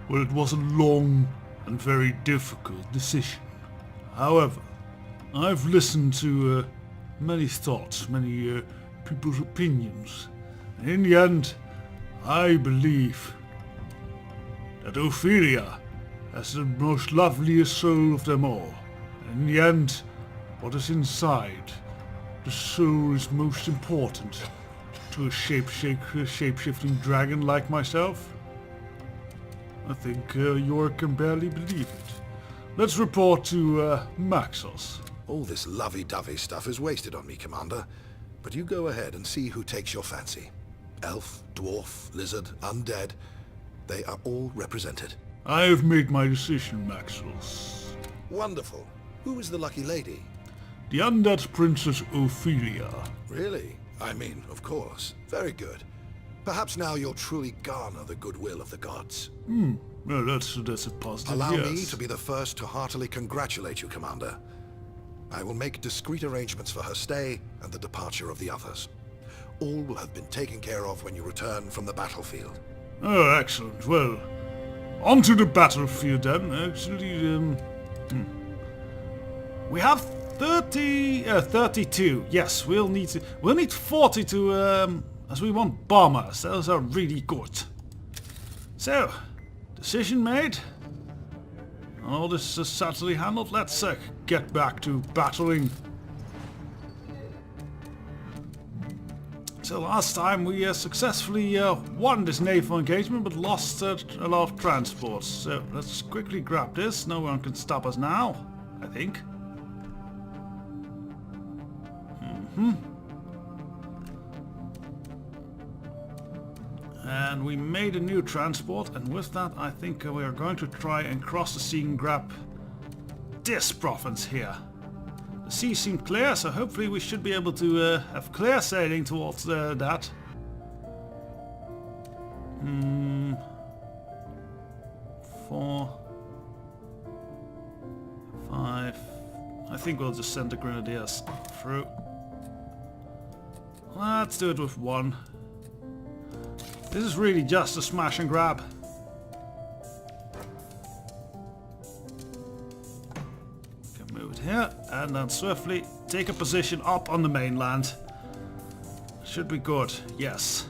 Well, it was a long and very difficult decision. However, I've listened to many thoughts, many people's opinions. And in the end, I believe that Ophelia has the most loveliest soul of them all. In the end, what is inside, the soul is most important to a shape-shifting dragon like myself. I think York can barely believe it. Let's report to Maxos. All this lovey-dovey stuff is wasted on me, Commander. But you go ahead and see who takes your fancy. Elf, dwarf, lizard, undead. They are all represented. I have made my decision, Maxos. Wonderful. Who is the lucky lady? The undead Princess Ophelia. Really? I mean, of course. Very good. Perhaps now you'll truly garner the goodwill of the gods. Well, that's a positive, Allow yes. me to be the first to heartily congratulate you, Commander. I will make discreet arrangements for her stay and the departure of the others. All will have been taken care of when you return from the battlefield. Oh, excellent. Well, on to the battlefield then. Actually, we have 32. Yes, we'll need 40 to, as we want bombers. Those are really good. So, decision made. All this is subtly handled. Let's get back to battling. So last time we successfully won this naval engagement, but lost a lot of transports. So let's quickly grab this. No one can stop us now, I think. And we made a new transport, and with that I think we are going to try and cross the sea and grab this province here. The sea seemed clear, so hopefully we should be able to have clear sailing towards that. 4, 5. I think we'll just send the grenadiers through. Let's do it with 1. This is really just a smash and grab. Can move it here and then swiftly take a position up on the mainland. Should be good, yes.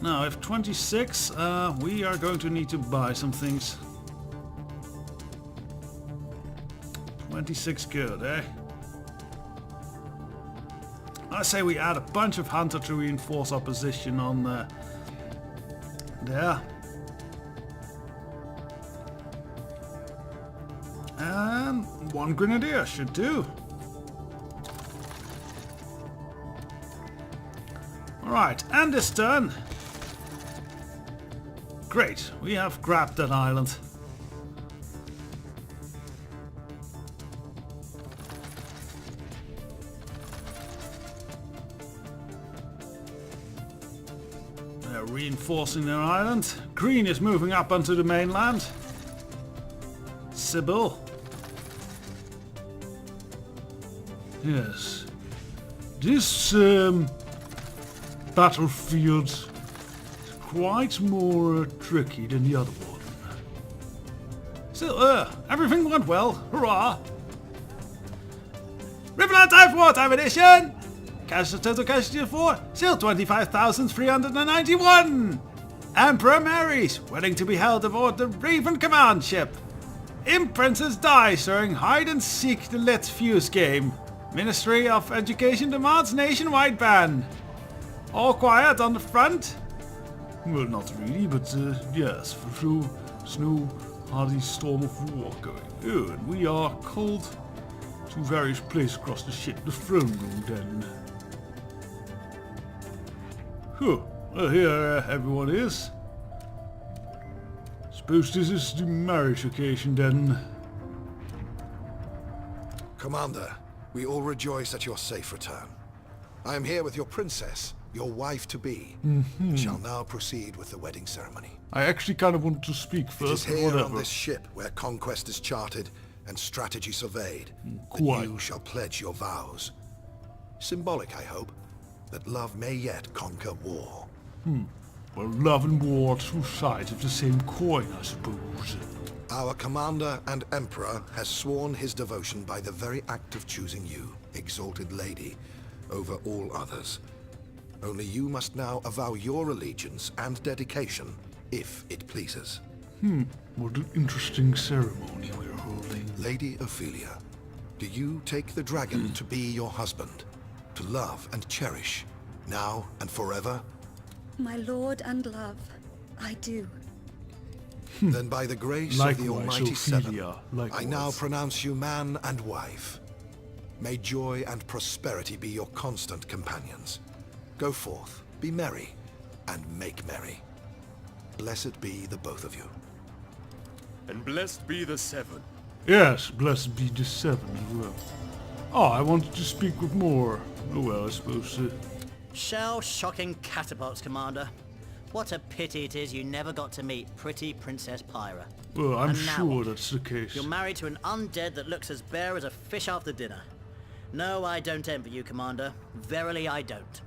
Now, if 26, we are going to need to buy some things. 26 good, eh? I say we add a bunch of hunter to reinforce our position on there. And 1 grenadier should do. Alright, and this turn. Great, we have grabbed that island. They're reinforcing their island. Green is moving up onto the mainland. Sybil. Yes. This battlefield is quite more tricky than the other one. Still, everything went well. Hurrah! Riverland Time for wartime edition! Total casualty of 4, still 25,391! Emperor Mary's wedding to be held aboard the Raven command ship. Imprinces die during hide and seek the lit fuse game. Ministry of Education demands nationwide ban. All quiet on the front? Well, not really, but yes, for sure, there's no hardy storm of war going. Oh, and we are called to various places across the ship, the throne room then. Huh, well, here everyone is. Suppose this is the marriage occasion then. Commander, we all rejoice at your safe return. I am here with your princess, your wife-to-be, and shall now proceed with the wedding ceremony. I actually kind of wanted to speak first, It is here whatever. on this ship where conquest is charted and strategy surveyed, Quite. that you shall pledge your vows. Symbolic, I hope, that love may yet conquer war. Well, love and war are two sides of the same coin, I suppose. Our commander and emperor has sworn his devotion by the very act of choosing you, exalted lady, over all others. Only you must now avow your allegiance and dedication, if it pleases. What an interesting ceremony we're holding. Lady Ophelia, do you take the dragon to be your husband, to love and cherish, now and forever? My lord and love, I do. Then by the grace of the Likewise, Almighty Seven, Ophelia, I now likewise. pronounce you man and wife. May joy and prosperity be your constant companions. Go forth, be merry, and make merry. Blessed be the both of you. And blessed be the seven. Yes, blessed be the seven as well. Oh, I wanted to speak with more. Oh well, I suppose. Shell-shocking catapults, Commander. What a pity it is you never got to meet pretty Princess Pyra. Well, I'm And now sure what? that's the case. You're married to an undead that looks as bare as a fish after dinner. No, I don't envy you, Commander. Verily, I don't.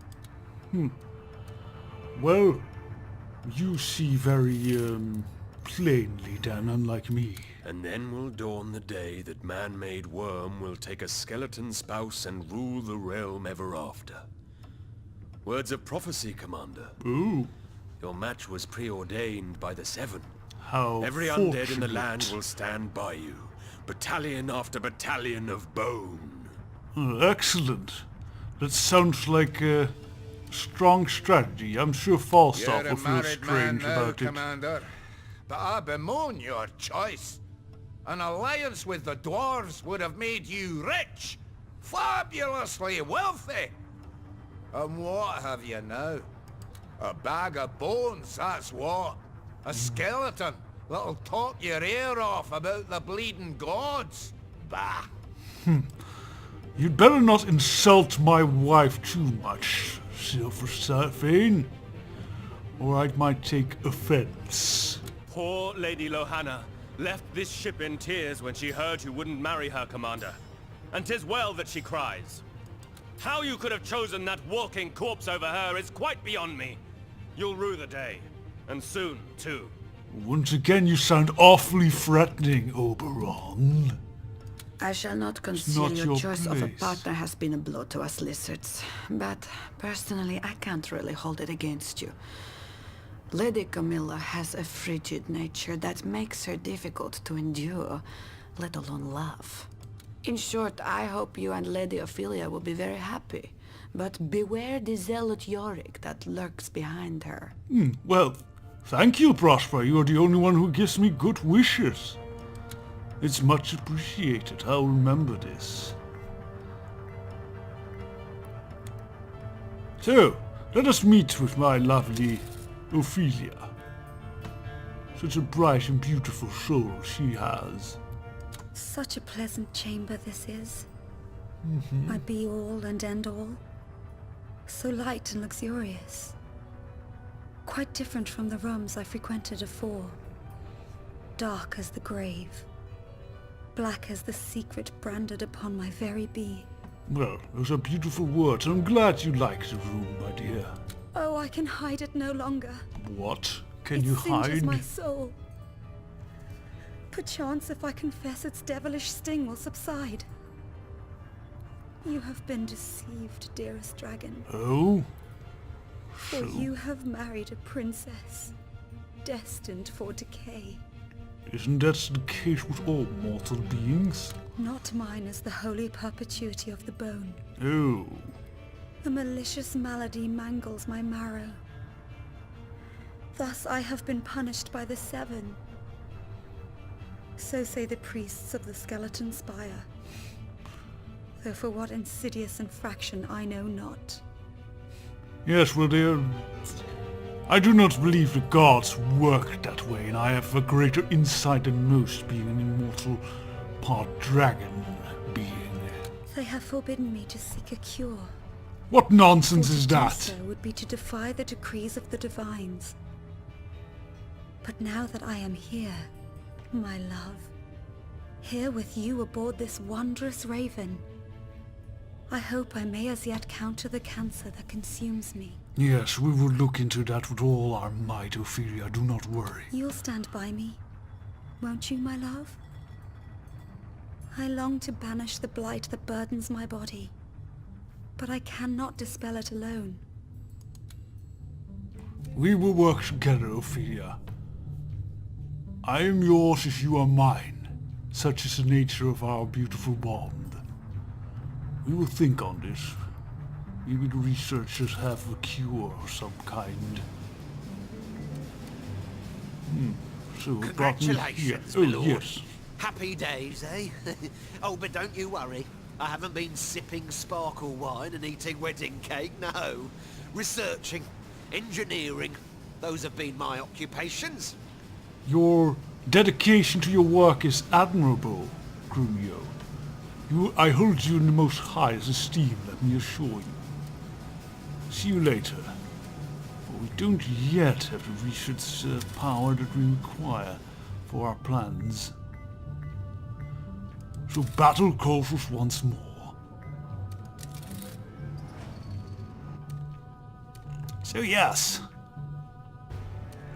Well, you see very, plainly, Dan, unlike me. And then will dawn the day that man-made worm will take a skeleton spouse and rule the realm ever after. Words of prophecy, Commander. Ooh, Your match was preordained by the Seven. how Every undead in the fortunate. land will stand by you. Battalion after battalion of bone. Oh, excellent. That sounds like a strong strategy. I'm sure Falstaff You're a will feel married man strange now, about it. Commander. But I bemoan your choice. An alliance with the dwarves would have made you rich, fabulously wealthy. And what have you now? A bag of bones, that's what. A skeleton that'll talk your ear off about the bleeding gods. Bah! You'd better not insult my wife too much, Silverfane, or I might take offense. Poor Lady Lohanna left this ship in tears when she heard you wouldn't marry her, Commander. And 'tis well that she cries. How you could have chosen that walking corpse over her is quite beyond me. You'll rue the day. And soon, too. Once again, you sound awfully threatening, Oberon. I shall not conceal not your your choice of a place. partner has been a blow to us lizards. But personally, I can't really hold it against you. Lady Camilla has a frigid nature that makes her difficult to endure, let alone love. In short, I hope you and Lady Ophelia will be very happy. But beware the zealot Yorick that lurks behind her. Well, thank you, Prosper. You're the only one who gives me good wishes. It's much appreciated. I'll remember this. So, let us meet with my lovely Ophelia. Such a bright and beautiful soul she has. Such a pleasant chamber this is. My be-all and end-all. So light and luxurious. Quite different from the rooms I frequented afore. Dark as the grave. Black as the secret branded upon my very being. Well, those are beautiful words. I'm glad you like the room, my dear. Oh, I can hide it no longer. What? Can It you singes hide? my soul. Perchance if I confess its devilish sting will subside. You have been deceived, dearest dragon. Oh? For you have married a princess, destined for decay. Isn't that the case with all mortal beings? Not mine is the holy perpetuity of the bone. Oh. A malicious malady mangles my marrow. Thus I have been punished by the Seven. So say the priests of the Skeleton Spire. Though for what insidious infraction I know not. Yes, well, dear, I do not believe the gods work that way, and I have a greater insight than most, being an immortal part dragon being. They have forbidden me to seek a cure. What nonsense For is to do that? so would be to defy the decrees of the divines. But now that I am here, my love, here with you aboard this wondrous raven, I hope I may as yet counter the cancer that consumes me. Yes, we will look into that with all our might, Ophelia. Do not worry. You'll stand by me, won't you, my love? I long to banish the blight that burdens my body, but I cannot dispel it alone. We will work together, Ophelia. I am yours as you are mine. Such is the nature of our beautiful bond. We will think on this. Maybe the researchers have a cure of some kind. So it brought me here. Congratulations, Oh, my lord. yes. Happy days, eh? Oh, but don't you worry. I haven't been sipping sparkle wine and eating wedding cake, no. Researching, engineering, those have been my occupations. Your dedication to your work is admirable, Grumio. I hold you in the most highest esteem, let me assure you. See you later. But we don't yet have the research power that we require for our plans. So battle calls us once more. So yes.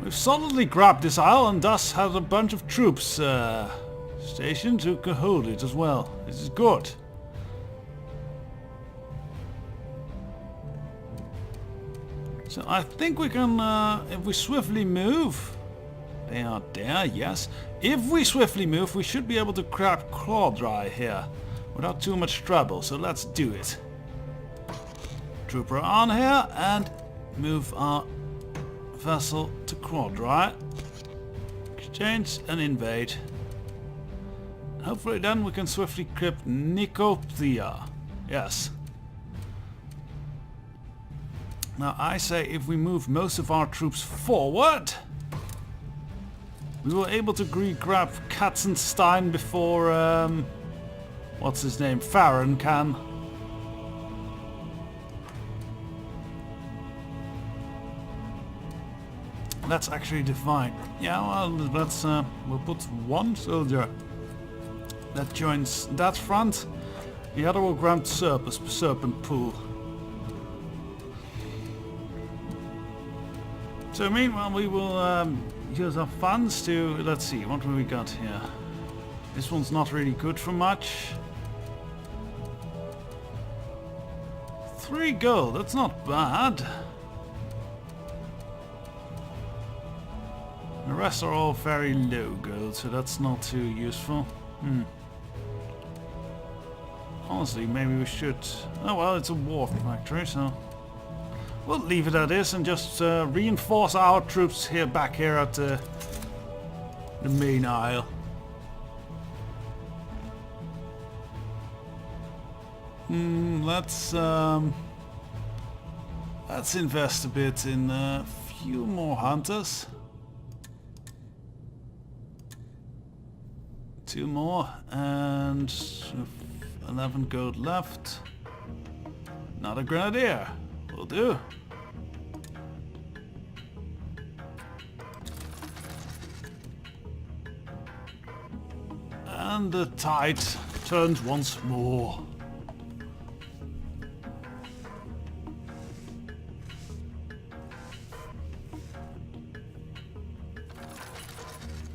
We've solidly grabbed this isle and thus have a bunch of troops stationed who can hold it as well. This is good. So I think we can, if we swiftly move, they are there, yes. If we swiftly move, we should be able to grab Clawdry here without too much trouble, so let's do it. Trooper on here and move our vessel to Clawdry. Exchange and invade. Hopefully then we can swiftly grip Nicosia. Yes. Now I say if we move most of our troops forward, we were able to grab Katzenstein before, what's his name, Farron can. That's actually divine. Yeah, well, let's, we'll put one soldier that joins that front. The other will grab Serpent Pool. So meanwhile we will use our funds to, let's see, what have we got here? This one's not really good for much. 3 gold, that's not bad. The rest are all very low gold, so that's not too useful. Honestly, maybe we should... Oh well, it's a war factory, so... We'll leave it at this and just reinforce our troops here, back here at the main isle. Let's invest a bit in a few more hunters. 2 more and 11 gold left. Not a grenadier. Will do. And the tide turns once more.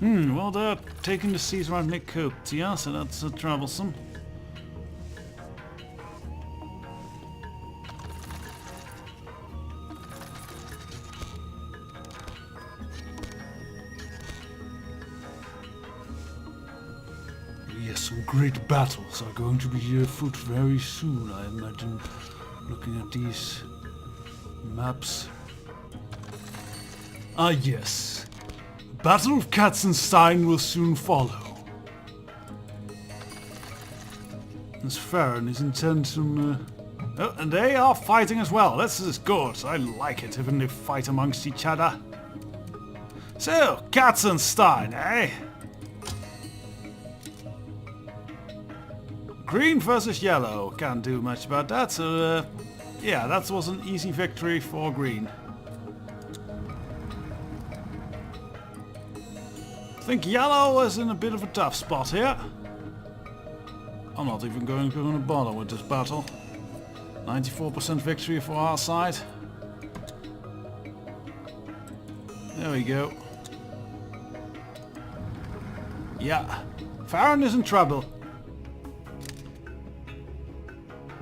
Well, they're taking the seas around Nicosia, so that's troublesome. Yes, some great battles are going to be afoot very soon, I imagine, looking at these maps. Ah yes, Battle of Katzenstein will soon follow. As Farron is intent on... Oh, and they are fighting as well. This is good. I like it when they fight amongst each other. So, Katzenstein, eh? Green versus yellow. Can't do much about that, so yeah, that was an easy victory for green. I think yellow is in a bit of a tough spot here. I'm not even going to bother with this battle. 94% victory for our side. There we go. Yeah. Farron is in trouble.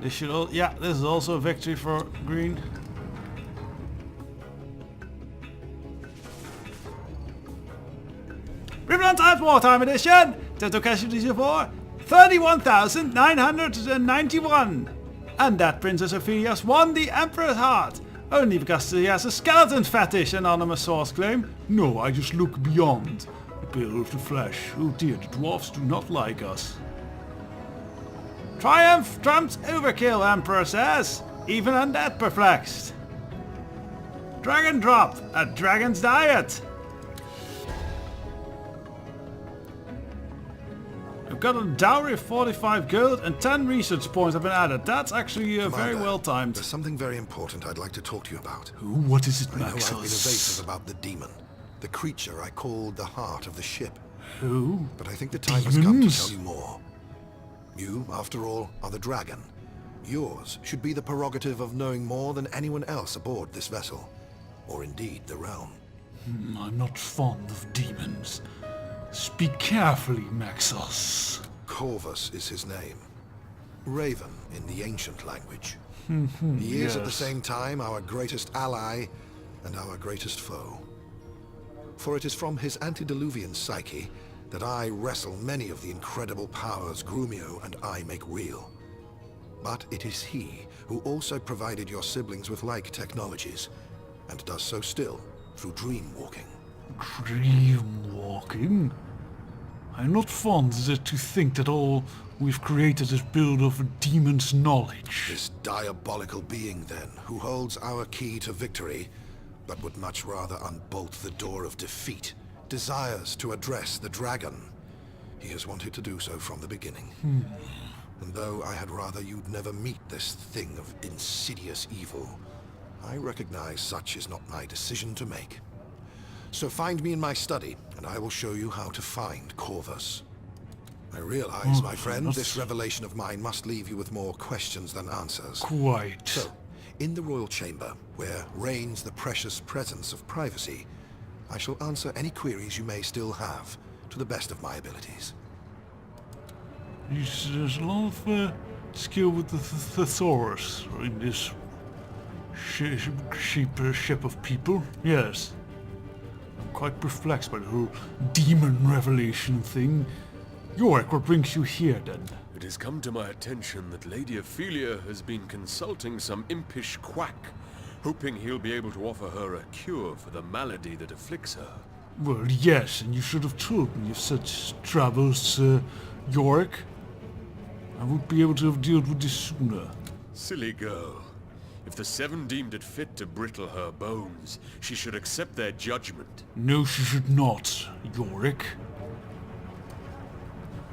This should all... Yeah, this is also a victory for green. Ribbon Times Wartime Edition! Total casualties for 31,991. And that Princess Ophelia's won the Emperor's heart. Only because he has a skeleton fetish, anonymous source claim. No, I just look beyond the pale of the flesh. Oh dear, the dwarfs do not like us. Triumph trumps overkill, Emperor says. Even undead perplexed. Dragon drop, a dragon's diet. I've got a dowry of 45 gold and 10 research points have been added. That's actually very well timed. There's something very important I'd like to talk to you about. Ooh, what is it, I know I've been Maxos? evasive about the demon. The creature I called the heart of the ship. Who? But I think the time has come to tell you more. You, after all, are the dragon. Yours should be the prerogative of knowing more than anyone else aboard this vessel. Or indeed, the realm. I'm not fond of demons. Speak carefully, Maxos. Corvus is his name. Raven in the ancient language. He is at the same time our greatest ally and our greatest foe. For it is from his antediluvian psyche that I wrestle many of the incredible powers Grumio and I make real. But it is he who also provided your siblings with like technologies, and does so still through dream walking. Dream walking? I'm not fond of it to think that all we've created is built of a demon's knowledge. This diabolical being, then, who holds our key to victory, but would much rather unbolt the door of defeat, desires to address the dragon. He has wanted to do so from the beginning. And though I had rather you'd never meet this thing of insidious evil, I recognize such is not my decision to make. So find me in my study, and I will show you how to find Corvus. I realize, my friend, this revelation of mine must leave you with more questions than answers. Quite. So, in the royal chamber, where reigns the precious presence of privacy, I shall answer any queries you may still have, to the best of my abilities. There's a lot of skill with the thesaurus in this ship of people. Yes. I'm quite perplexed by the whole demon revelation thing. Yorick, what brings you here then? It has come to my attention that Lady Ophelia has been consulting some impish quack, hoping he'll be able to offer her a cure for the malady that afflicts her. Well, yes, and you should have told me of such troubles, Yorick. I would be able to have dealt with this sooner. Silly girl. If the Seven deemed it fit to brittle her bones, she should accept their judgment. No, she should not, Yorick.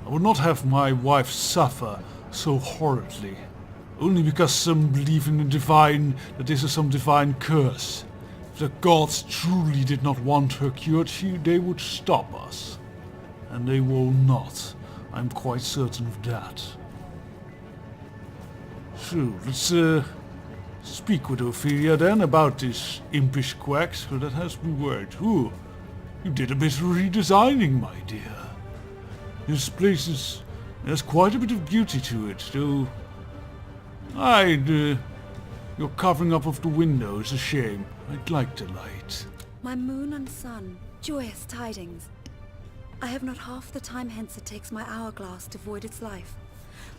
I would not have my wife suffer so horridly, only because some believe in the divine, that this is some divine curse. If the gods truly did not want her cured, they would stop us. And they will not. I'm quite certain of that. So, let's speak with Ophelia then about this impish quack, so that has me worried. Ooh, you did a bit of redesigning, my dear. This place there's quite a bit of beauty to it, though your covering up of the window is a shame. I'd like the light. My moon and sun, joyous tidings. I have not half the time hence it takes my hourglass to void its life.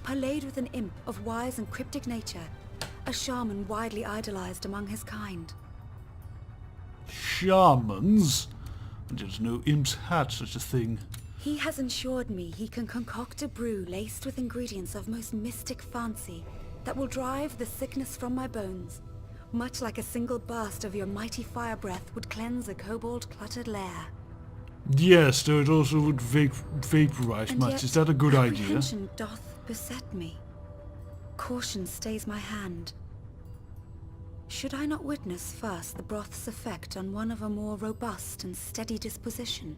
Parlayed with an imp of wise and cryptic nature, a shaman widely idolized among his kind. Shamans? I didn't know imps had such a thing. He has ensured me he can concoct a brew laced with ingredients of most mystic fancy that will drive the sickness from my bones, much like a single burst of your mighty fire breath would cleanse a kobold-cluttered lair. Yes, though it also would vaporize And much. yet, Is that a good idea? apprehension doth beset me. Caution stays my hand. Should I not witness first the broth's effect on one of a more robust and steady disposition?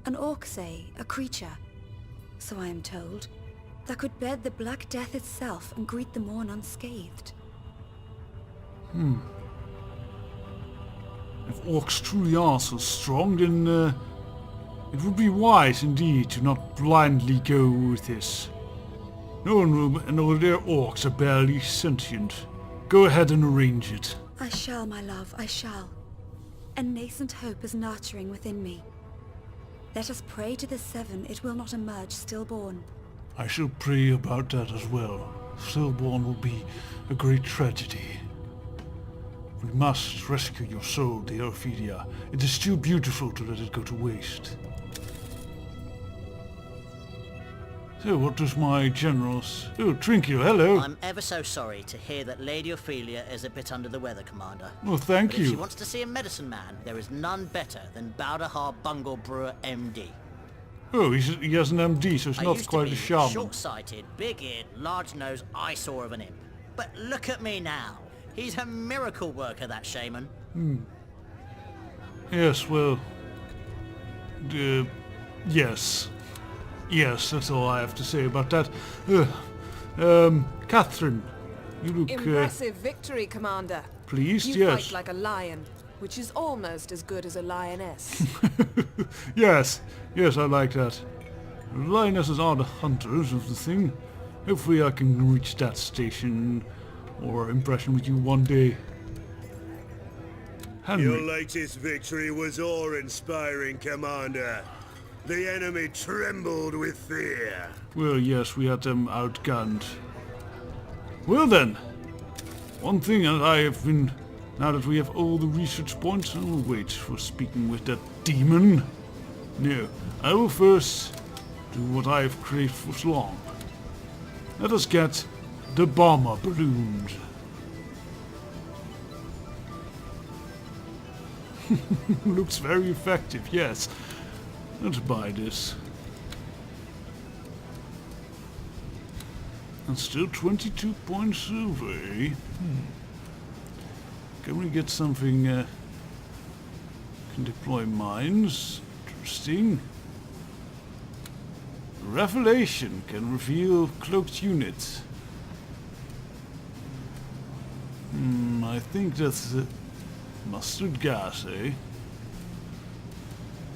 An orc, say, a creature, so I am told, that could bed the Black Death itself and greet the morn unscathed. If orcs truly are so strong, then it would be wise indeed to not blindly go with this. No one will know their orcs are barely sentient. Go ahead and arrange it. I shall, my love, I shall. A nascent hope is nurturing within me. Let us pray to the Seven it will not emerge stillborn. I shall pray about that as well. Stillborn will be a great tragedy. We must rescue your soul, dear Ophelia. It is too beautiful to let it go to waste. So what does my generals... Oh, Trinkio, hello. I'm ever so sorry to hear that Lady Ophelia is a bit under the weather, Commander. Well, thank But if she you. wants to see a medicine man, there is none better than Baldahar Bungle Brewer, MD. Oh, he has an MD, so it's I not used quite to be a shaman. short-sighted, big-eared, large-nosed eyesore of an imp. But look at me now. He's a miracle worker, that shaman. Yes, well... yes. Yes, that's all I have to say about that. Catherine, you look Impressive victory, Commander. pleased, You yes. fight like a lion, which is almost as good as a lioness. Yes, yes, I like that. Lionesses are the hunters of the thing. Hopefully I can reach that station or impression with you one day. Henry. Your latest victory was awe-inspiring, Commander. The enemy trembled with fear. Well, yes, we had them outgunned. Well then, one thing that I have been... Now that we have all the research points, I will wait for speaking with that demon. No, I will first do what I have craved for so long. Let us get the bomber balloons. Looks very effective, yes. Let's buy this. And still 22 points away. Can we get something... can deploy mines. Interesting. Revelation can reveal cloaked units. I think that's mustard gas, eh?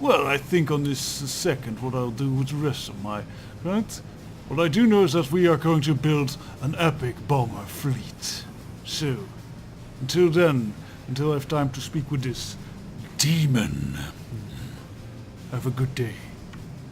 Well, I think on this second what I'll do with the rest of my... Right? What I do know is that we are going to build an epic bomber fleet. So, until then, until I have time to speak with this demon, have a good day.